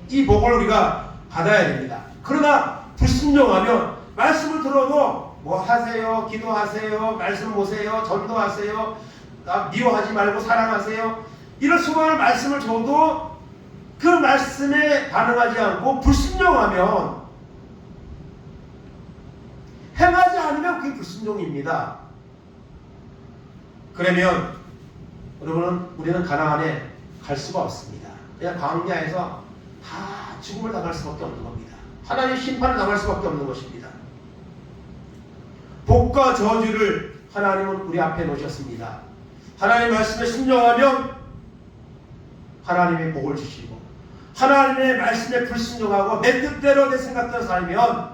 A: 이 복을 우리가 받아야 됩니다. 그러나 불순종하면 말씀을 들어도 뭐 하세요, 기도하세요, 말씀 보세요, 전도하세요, 미워하지 말고 사랑하세요, 이런 수많은 말씀을 줘도 그 말씀에 반응하지 않고 불순종하면, 행하지 않으면 그게 불순종입니다. 그러면 여러분은 우리는 가나안에 갈 수가 없습니다. 그냥 광야에서 다 죽음을 당할 수밖에 없는 겁니다. 하나님의 심판을 당할 수밖에 없는 것입니다. 복과 저주를 하나님은 우리 앞에 놓으셨습니다. 하나님의 말씀에 순종하면 하나님의 복을 주시고, 하나님의 말씀에 불순종하고 내 뜻대로 내 생각대로 살면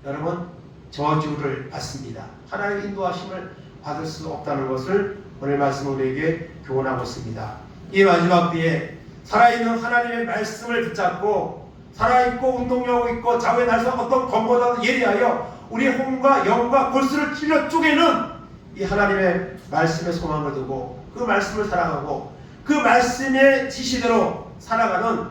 A: 여러분 저주를 받습니다. 하나님의 인도하심을 받을 수 없다는 것을 오늘 말씀 우리에게 교훈하고 있습니다. 이 마지막 때에 살아있는 하나님의 말씀을 붙잡고 살아있고 운동력 있고 좌우에 나서 어떤 검보다도 예리하여 우리의 혼과 영과 골수를 찔러 쪼개는 이 하나님의 말씀에 소망을 두고 그 말씀을 살아가고 그 말씀의 지시대로 살아가는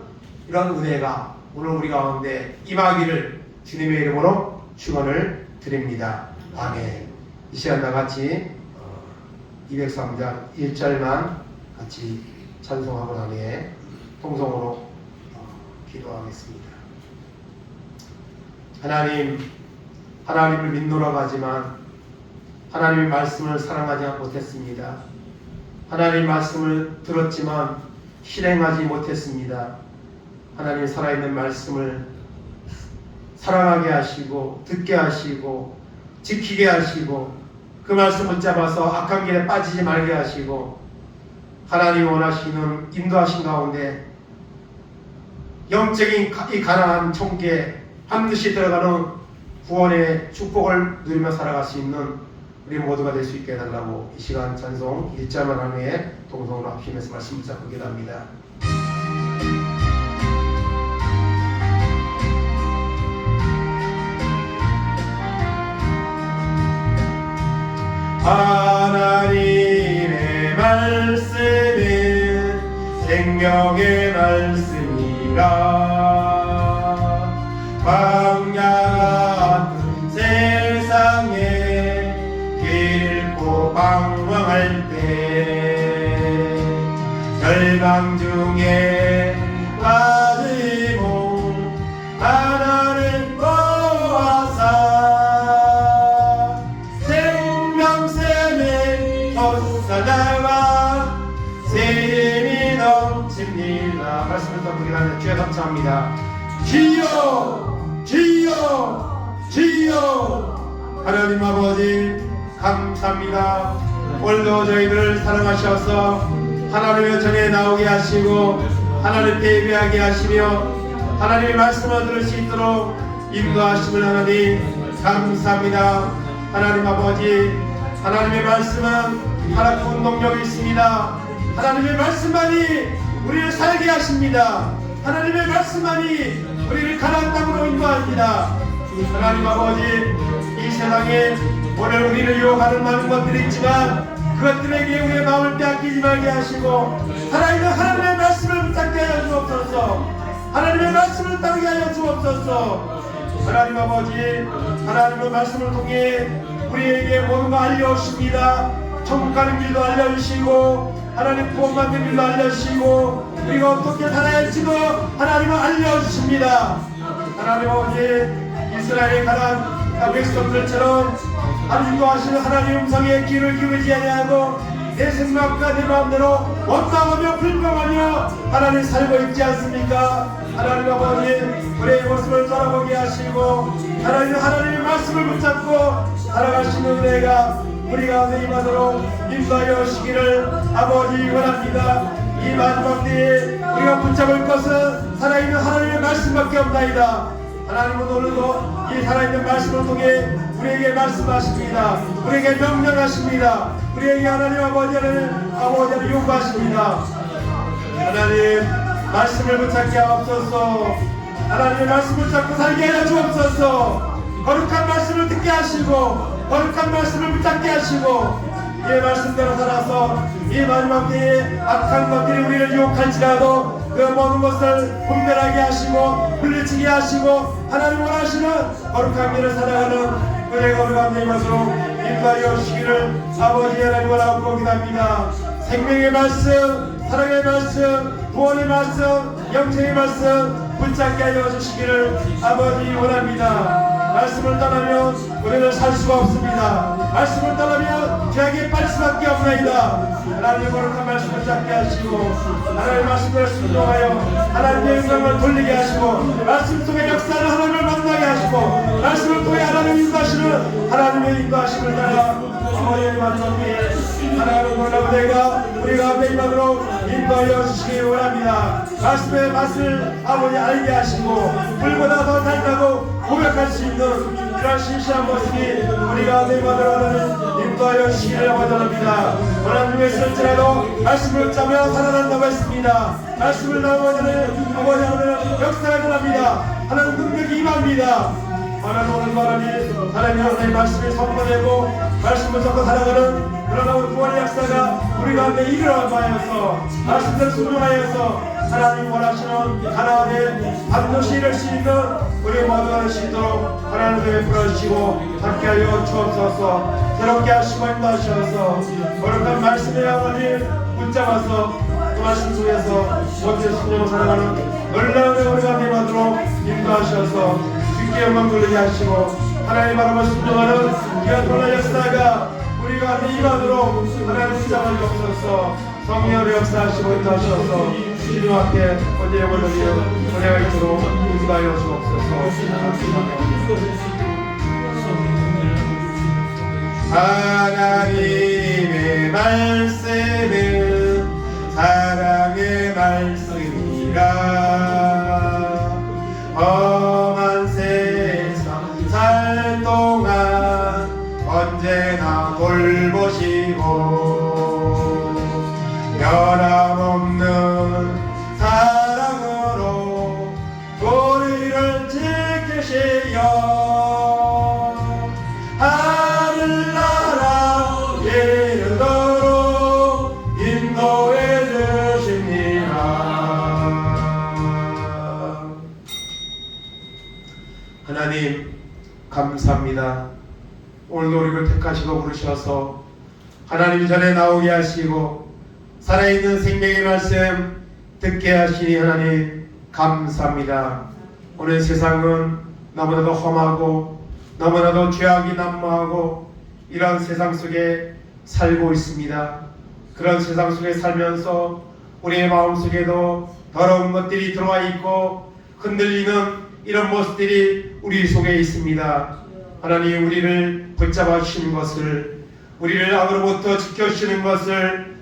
A: 이런 은혜가 오늘 우리 가운데 임하기를 주님의 이름으로 축원을 드립니다. 아멘. 이 시간 다 같이 203장 1절만 같이 찬송하고 난 후에 통성으로 기도하겠습니다. 하나님을 믿노라고 하지만 하나님의 말씀을 사랑하지 못했습니다. 하나님의 말씀을 들었지만 실행하지 못했습니다. 하나님 살아있는 말씀을 사랑하게 하시고 듣게 하시고 지키게 하시고 그 말씀 붙잡아서 악한 길에 빠지지 말게 하시고 하나님이 원하시는 인도하신 가운데 영적인 이 가나안 천국에 반드시 들어가는 구원의 축복을 누리며 살아갈 수 있는 우리 모두가 될 수 있게 해달라고 이 시간 찬송 1절만 한 후에 동성으로 합심해서 말씀 붙잡고 기도합니다. 하나님의 말씀은 생명의 말씀이라. 광야 같은 세상에 길고 방황할 때 절망 중에 빠진 몸 하나를 보아사 생명샘에 솟아나와 새 힘이 넘칩니다. 말씀을 더 부르는 주여 감사합니다. 주여 주여 주여. 하나님 아버지 감사합니다. 오늘도 저희들을 사랑하셔서 하나님의 전에 나오게 하시고 하나님께 예배하게 하시며 하나님의 말씀을 들을 수 있도록 인도하심을 하나님 감사합니다. 하나님 아버지 하나님의 말씀은 하나님 운동력이 있습니다. 하나님의 말씀만이 우리를 살게 하십니다. 하나님의 말씀만이 우리를 가나안 땅으로 인도합니다. 하나님 아버지 이 세상에 오늘 우리를 유혹하는 많은 것들이 있지만 그것들에게 우리의 마음을 빼앗기지 말게 하시고 살아있는 하나님의 말씀을 붙잡게 하여 주옵소서. 하나님의 말씀을 따르게 하여 주옵소서. 하나님 아버지 하나님의 말씀을 통해 우리에게 모든 거 알려주십니다. 천국 가는 길도 알려주시고 하나님 구원 받는 길도 알려주시고 우리가 어떻게 살아야 할지도 하나님은 알려주십니다. 하나님 아버지 이스라엘의 가난 백성들처럼 하나님 인도하시는 하나님 음성에 귀를 기울이지 아니하고 내 생각과 내 마음대로 원망하며 불평하며 하나님 살고 있지 않습니까? 하나님 아버지 우리의 모습을 돌아보게 하시고 하나님의 말씀을 붙잡고 살아가시는 은혜가 우리 가운데 임하도록 인도하여 주시기를 아버지 원합니다. 이 마지막 때에 우리가 붙잡을 것은 살아있는 하나님의 말씀밖에 없나이다. 하나님은 오늘도 이 살아있는 말씀을 통해 우리에게 말씀하십니다. 우리에게 명령하십니다. 우리에게 하나님 아버지를 요구하십니다. 하나님 말씀을 붙잡게 하옵소서. 하나님의 말씀을 붙잡고 살게 하여 주옵소서. 거룩한 말씀을 듣게 하시고 거룩한 말씀을 붙잡게 하시고 이 말씀대로 살아서 이 마지막 때에 악한 것들이 우리를 유혹할지라도 그 모든 것을 분별하게 하시고 물리치게 하시고 하나님 원하시는 거룩한 길을 살아가는 은혜가 우리 가운데 임하도록 인도하여 주시기를 아버지 하나님 원하고 기도합니다. 생명의 말씀, 사랑의 말씀, 구원의 말씀, 영생의 말씀 붙잡게 하여 주시기를 아버지 원합니다. 말씀을 떠나면 우리는 살 수가 없습니다. 말씀을 떠나면 죄악에 빠질 수밖에 없나이다. 하나님의 거룩한 말씀을 잡게 하시고 하나님의 말씀을 순종하여 하나님의 영광을 돌리게 하시고 말씀 속에 역사를 하나님을 만나게 하시고 말씀을 통해 하나님을 인도하시는 하나님의 인도하심을 따라 아버지의 마지막 때에 하나님의 놀라운 은혜가 우리 가운데 임하도록 인도하여 주시기 원합니다. 말씀의 맛을 아버지 알게 하시고 불보다 더 달다고 고백할 수 있는 이런 신실한 모습이 우리 가운데 임하도록 하는 인도하여 주시기를 원합니다. 원한 중에 있을지라도 말씀을 짜며 살아난다고 했습니다. 말씀을 나오면 아버지 하나님은 역사가 일어납니다. 하나님 능력이 임합니다. 하나님 오늘 하나님의 말씀을 선포되고 말씀을 잡고 살아가는 그러나 구원의 역사가 우리 가운데 일어나서 말씀을 순종하여서 하나님 원하시는 하나님의 반드시 이룰 수 있는 우리 모두가 할 수 있도록 하나님을 베풀어 주시고 함께하여 주옵소서. 새롭게 하시고 인도하셔서 거룩한 말씀의 아버지 붙잡아서 그 말씀 속에서 모든 순종을 살아가는 놀라운 우리 가운데 임하도록 인도하셔서 주께 영광 돌리게 하시고 하나님 바라보며 순종하는 귀한 놀라운 역사가 우리 가운데 임하도록 하나님 붙잡아 주옵소서. 성령으로 역사하시고 인도하셔서 주님 앞에 언제나 올려드려 은혜가 있도록 인도하여 주옵소서. 하나님의 말씀은 사랑의 말씀이라 험한 세상 살 동안 언제나 돌보시고 변함없는 사랑으로 우리를 지키시려 하늘나라 이르도록 인도해 주십니다. 하나님 감사합니다. 오늘도 우리를 택하시고 부르셔서 하나님 전에 나오게 하시고 살아있는 생명의 말씀 듣게 하시니 하나님 감사합니다. 오늘 세상은 너무나도 험하고 너무나도 죄악이 난무하고 이런 세상 속에 살고 있습니다. 그런 세상 속에 살면서 우리의 마음속에도 더러운 것들이 들어와 있고 흔들리는 이런 모습들이 우리 속에 있습니다. 하나님 우리를 붙잡아 주시는 것을 우리를 악으로부터 지켜주시는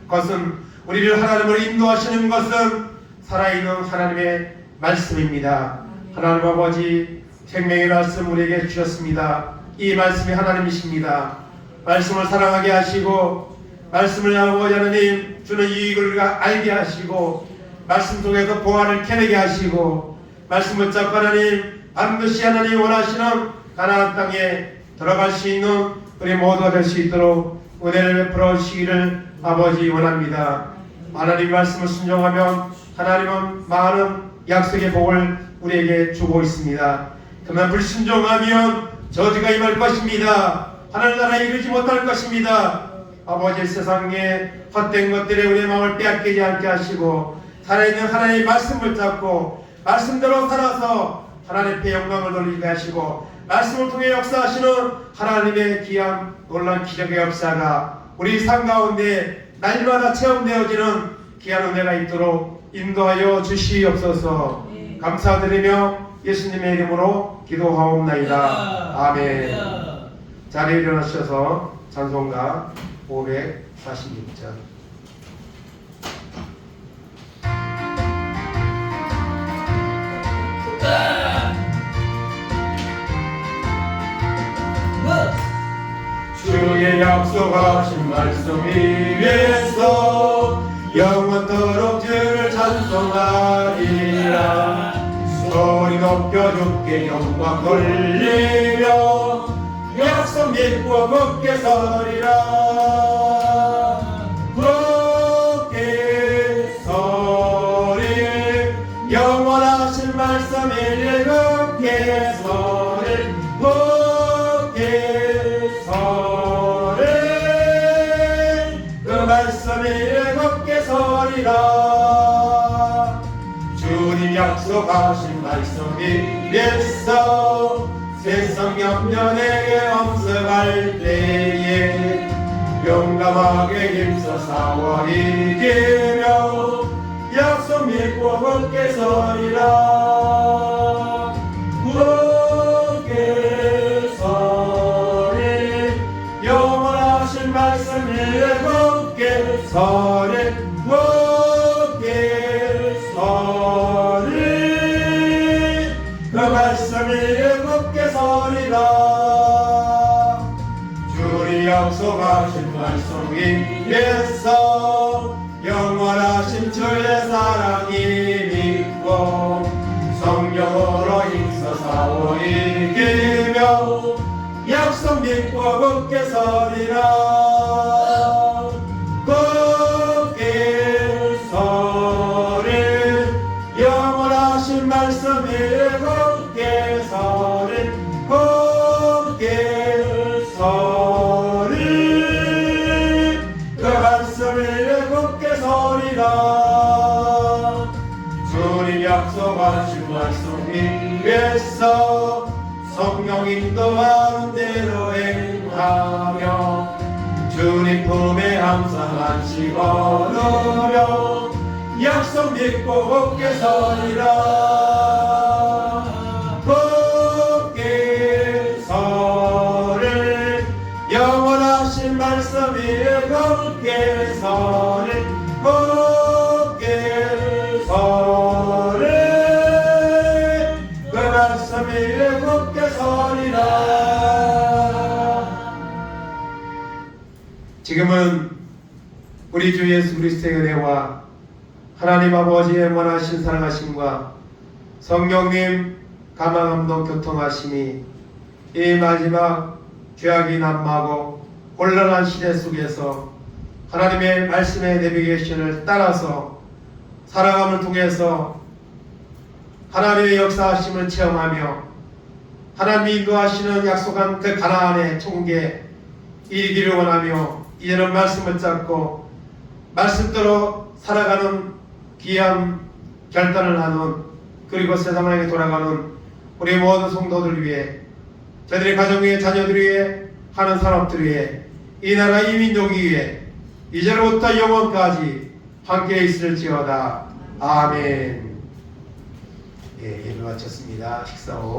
A: 것은 우리를 하나님으로 인도하시는 것은 살아있는 하나님의 말씀입니다. 하나님 아버지 생명의 말씀 우리에게 주셨습니다. 이 말씀이 하나님이십니다. 말씀을 사랑하게 하시고 말씀을 아버지 하나님 주는 이익을 우리가 알게 하시고 말씀 속에서 보화를 캐내게 하시고 말씀을 잡고 하나님 반드시 하나님 원하시는 가나안 땅에 들어갈 수 있는 우리 모두가 될 수 있도록 은혜를 베풀어 주시기를 아버지 원합니다. 하나님 말씀을 순종하면 하나님은 많은 약속의 복을 우리에게 주고 있습니다. 그러나 불순종하면 저주가 임할 것입니다. 하늘나라에 이르지 못할 것입니다. 아버지 세상에 헛된 것들에 우리의 마음을 빼앗기지 않게 하시고 살아있는 하나님의 말씀을 잡고 말씀대로 살아서 하나님께 영광을 돌리게 하시고 말씀을 통해 역사하시는 하나님의 귀한 놀란 기적의 역사가 우리 삶 가운데 날마다 체험되어지는 귀한 은혜가 있도록 인도하여 주시옵소서. 감사드리며 예수님의 이름으로 기도하옵나이다. 아멘. 자리에 일어나셔서 찬송가 546장. 주의 약속하신 말씀 위에서 영원토록 주를 찬송하리라. 소리 높여 주께 영광 돌리며 약속 믿고 굳게 서리라. 굳게 서리 영원하신 말씀 위에 굳게 서리. 굳게 서리 그 말씀 위에 굳게 서리라. 주님 약속하신 말씀 위에서 세상 염려내게 엄습할 때에 용감하게 힘써 싸워 이기며 약속 믿고 굳게 서리라. 굳게 서리 영원하신 말씀 위에 굳게 서리. 굳게 서리 그 말씀 위에 굳게 서리라. 주님 약속하신 말씀 위에서 영원하신 주의 사랑이 믿고 성령으로 힘써 싸워 이기며 약속 믿고 굳게 서리라. 굳게 서리 영원하신 말씀 위에 굳게 서리. 굳게 서리 그 말씀 위에 굳게 서리라. 주님 약속하신 말씀 위에서 성령 인도하는 대로 행하며 주님 품에 항상 안식 얻으며 약속 믿고 굳게 서리라. 굳게 서리 영원하신 말씀 위에 굳게 서리. 굳게 서리 그 말씀 위에 굳게 서리라. 지금은 우리 주 예수 그리스도의 은혜와 하나님 아버지의 원하신 사랑하심과 성령님 감화감동 교통하심이 이 마지막 죄악이 난무하고 곤란한 시대 속에서 하나님의 말씀의 내비게이션을 따라서 살아감을 통해서 하나님의 역사하심을 체험하며 하나님이 인도하시는 약속한 그 가나안의 총계 이르기를 원하며 이제는 말씀을 잡고 말씀대로 살아가는 귀한 결단을 하는 그리고 세상에게 돌아가는 우리 모든 성도들 위해 저들의 가정 위에 자녀들 위해 하는 사람들 위해 이 나라 이 민족 위해 이제로부터 영원까지 함께 있을지어다. 아멘. 예, 예배 마쳤습니다. 식사 후